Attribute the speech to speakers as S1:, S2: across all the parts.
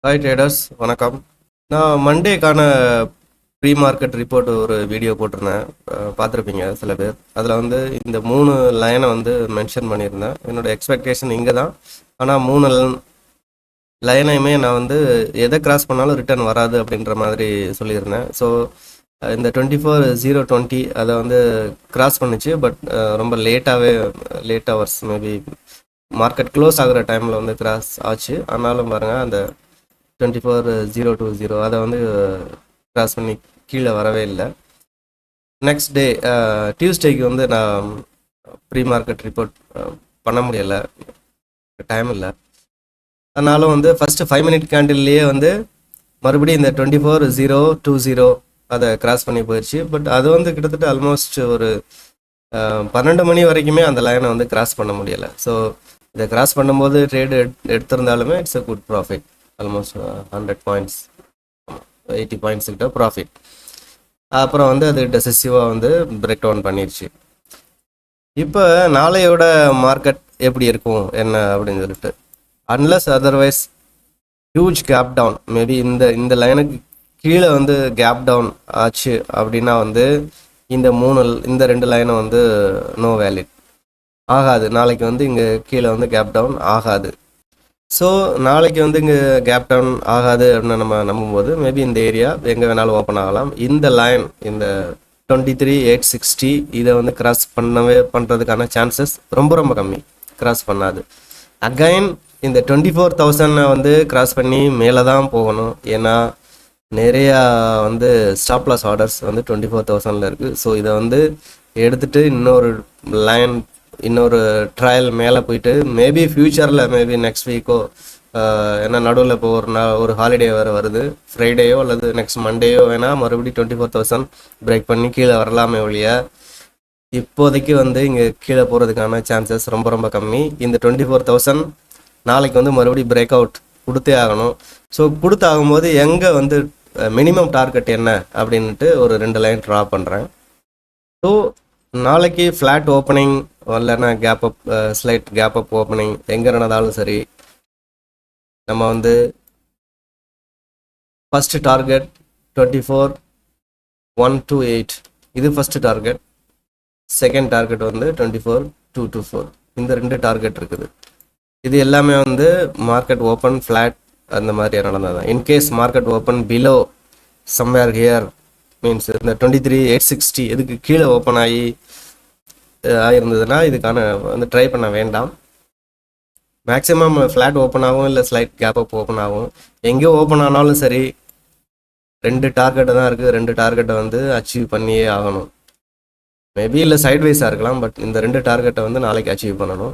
S1: Hi traders, வணக்கம். நான் மண்டேக்கான pre market report ஒரு வீடியோ போட்டிருந்தேன். பார்த்துருப்பீங்க சில பேர். அதில் வந்து இந்த 3 லைனை வந்து மென்ஷன் பண்ணியிருந்தேன். என்னோட எக்ஸ்பெக்டேஷன் இங்கே தான். ஆனால் 3 லைனையுமே நான் வந்து எதை கிராஸ் பண்ணாலும் ரிட்டர்ன் வராது அப்படின்ற மாதிரி சொல்லியிருந்தேன். ஸோ இந்த 24/0/20 அதை வந்து கிராஸ் பண்ணிச்சு. பட் ரொம்ப late hours, maybe market close ஆகுற டைமில் வந்து கிராஸ் ஆச்சு. ஆனாலும் பாருங்கள், அந்த 24/020 அதை வந்து கிராஸ் பண்ணி கீழே வரவே இல்லை. நெக்ஸ்ட் டே டியூஸ்டேக்கு வந்து நான் ப்ரீ மார்க்கெட் ரிப்போர்ட் பண்ண முடியலை, டைம் இல்லை. அதனாலும் வந்து ஃபஸ்ட்டு 5 மினிட் கேண்டில்லையே வந்து மறுபடியும் இந்த 24/020 அதை கிராஸ் பண்ணி போயிடுச்சு. பட் அது வந்து கிட்டத்தட்ட ஆல்மோஸ்ட் ஒரு 12 மணி வரைக்குமே அந்த லைனை வந்து கிராஸ் பண்ண முடியலை. ஸோ இதை கிராஸ் பண்ணும்போது ட்ரேடு எடுத்திருந்தாலுமே it's a good profit. Almost 100 points, 80 points கிட்ட ப்ராஃபிட். அப்புறம் வந்து அது டெசிசிவாக வந்து பிரேக் டவுன் பண்ணிடுச்சு. இப்போ நாளையோட மார்க்கெட் எப்படி இருக்கும் என்ன அப்படின்னு சொல்லிட்டு, unless otherwise huge gap down, maybe இந்த லைனுக்கு கீழே வந்து கேப் டவுன் ஆச்சு அப்படின்னா வந்து இந்த 2 லைனும் வந்து நோ வேலிட் ஆகாது. நாளைக்கு வந்து இங்கே கீழே வந்து கேப் டவுன் ஆகாது. ஸோ நாளைக்கு வந்து இங்கே கேப் டவுன் ஆகாது அப்படின்னு நம்ம நம்பும்போது மேபி இந்த ஏரியா எங்கே வேணாலும் ஓப்பன் ஆகலாம். இந்த லைன், இந்த 23,860 இதை வந்து கிராஸ் பண்ணுறதுக்கான சான்சஸ் ரொம்ப ரொம்ப கம்மி. கிராஸ் பண்ணாது. அகைன் இந்த 24,000 வந்து கிராஸ் பண்ணி மேலே தான் போகணும். ஏன்னா நிறையா வந்து ஸ்டாப் லாஸ் ஆர்டர்ஸ் வந்து 24,000 இருக்குது. ஸோ இதை வந்து எடுத்துகிட்டு இன்னொரு ட்ரையல் மேலே போயிட்டு மேபி ஃப்யூச்சரில், மேபி நெக்ஸ்ட் வீக்கோ, ஏன்னா நடுவில் இப்போ ஒரு ஹாலிடே வேறு வருது, ஃப்ரைடேயோ அல்லது நெக்ஸ்ட் மண்டேயோ வேணால் மறுபடியும் 24,000 பிரேக் பண்ணி கீழே வரலாமே ஒழிய இப்போதைக்கு வந்து இங்கே கீழே போகிறதுக்கான சான்சஸ் ரொம்ப ரொம்ப கம்மி. இந்த 24,000 நாளைக்கு வந்து மறுபடியும் பிரேக் அவுட் கொடுத்தே ஆகணும். ஸோ கொடுத்தாகும்போது எங்கே வந்து மினிமம் டார்கெட் என்ன அப்படின்ட்டு ஒரு 2 லைன் ட்ரா பண்ணுறேன். ஸோ நாளைக்கு ஃப்ளாட் ஓப்பனிங் இல்லைன்னா ஸ்லைட் கேப் அப் ஓப்பனிங் எங்கே நடந்தாலும் சரி, நம்ம வந்து ஃபஸ்ட்டு டார்கெட் 24,128 இது ஃபஸ்ட்டு டார்கெட். செகண்ட் டார்கெட் வந்து 24,224. இந்த 2 டார்கெட் இருக்குது. இது எல்லாமே வந்து மார்க்கெட் ஓப்பன் ஃப்ளாட் அந்த மாதிரி நடந்தது தான். In case market open below somewhere here means இந்த 23,860 இதுக்கு கீழே ஓப்பன் ஆகிருந்ததுன்னா இதுக்கான வந்து ட்ரை பண்ண வேண்டாம். மேக்ஸிமம் ஃப்ளாட் ஓப்பன் ஆகும், இல்லை ஸ்லைட் கேப் அப் ஓப்பன் ஆகும். எங்கேயோ ஓப்பன் ஆனாலும் சரி 2 டார்கெட்டு தான் இருக்குது. 2 டார்கெட்டை வந்து அச்சீவ் பண்ணியே ஆகணும். மேபி இல்லை சைட்வைஸாக இருக்கலாம், பட் இந்த 2 டார்கெட்டை வந்து நாளைக்கு அச்சீவ் பண்ணணும்.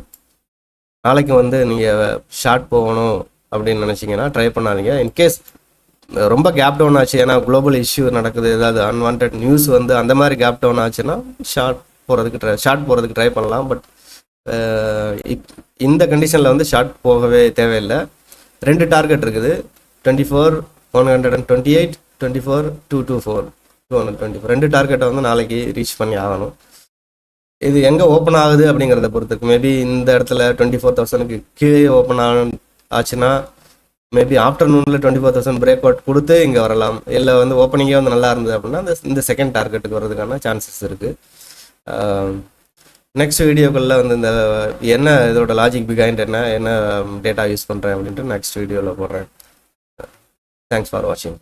S1: நாளைக்கு வந்து நீங்கள் ஷார்ட் போகணும் அப்படின்னு நினச்சிங்கன்னா ட்ரை பண்ணாதீங்க. இன்கேஸ் ரொம்ப கேப் டவுன் ஆச்சு, ஏன்னா குளோபல் இஷ்யூ நடக்குது, ஏதாவது அன்வான்ட் நியூஸ் வந்து அந்த மாதிரி கேப் டவுன் ஆச்சுன்னா ஷார்ட் போகிறதுக்கு ட்ரை பண்ணலாம். பட் இந்த கண்டிஷனில் வந்து ஷார்ட் போகவே தேவையில்லை. 2 டார்கெட் இருக்குது, 24,128, 24,224, 224. 2 டார்கெட்டை வந்து நாளைக்கு ரீச் பண்ணி ஆகணும். இது எங்கே ஓப்பன் ஆகுது அப்படிங்கிறத பொறுத்துக்கு. மேபி இந்த இடத்துல 24,000க்கு கீழே ஓப்பன் ஆச்சுன்னா மேபி ஆஃப்டர்நூனில் 24,000 பிரேக் அவுட் கொடுத்து இங்கே வரலாம். இல்லை வந்து ஓப்பனிங்கே வந்து நல்லா இருந்தது அப்படின்னா இந்த செகண்ட் டார்கெட்டுக்கு வர்றதுக்கான சான்சஸ் இருக்குது. நெக்ஸ்ட் வீடியோக்களில் வந்து இந்த என்ன இதோட லாஜிக் பிஹைண்ட் என்ன டேட்டா யூஸ் பண்ணுறேன் அப்படின்ட்டு நெக்ஸ்ட் வீடியோவில் போடுறேன். தேங்க்ஸ் ஃபார் வாட்சிங்.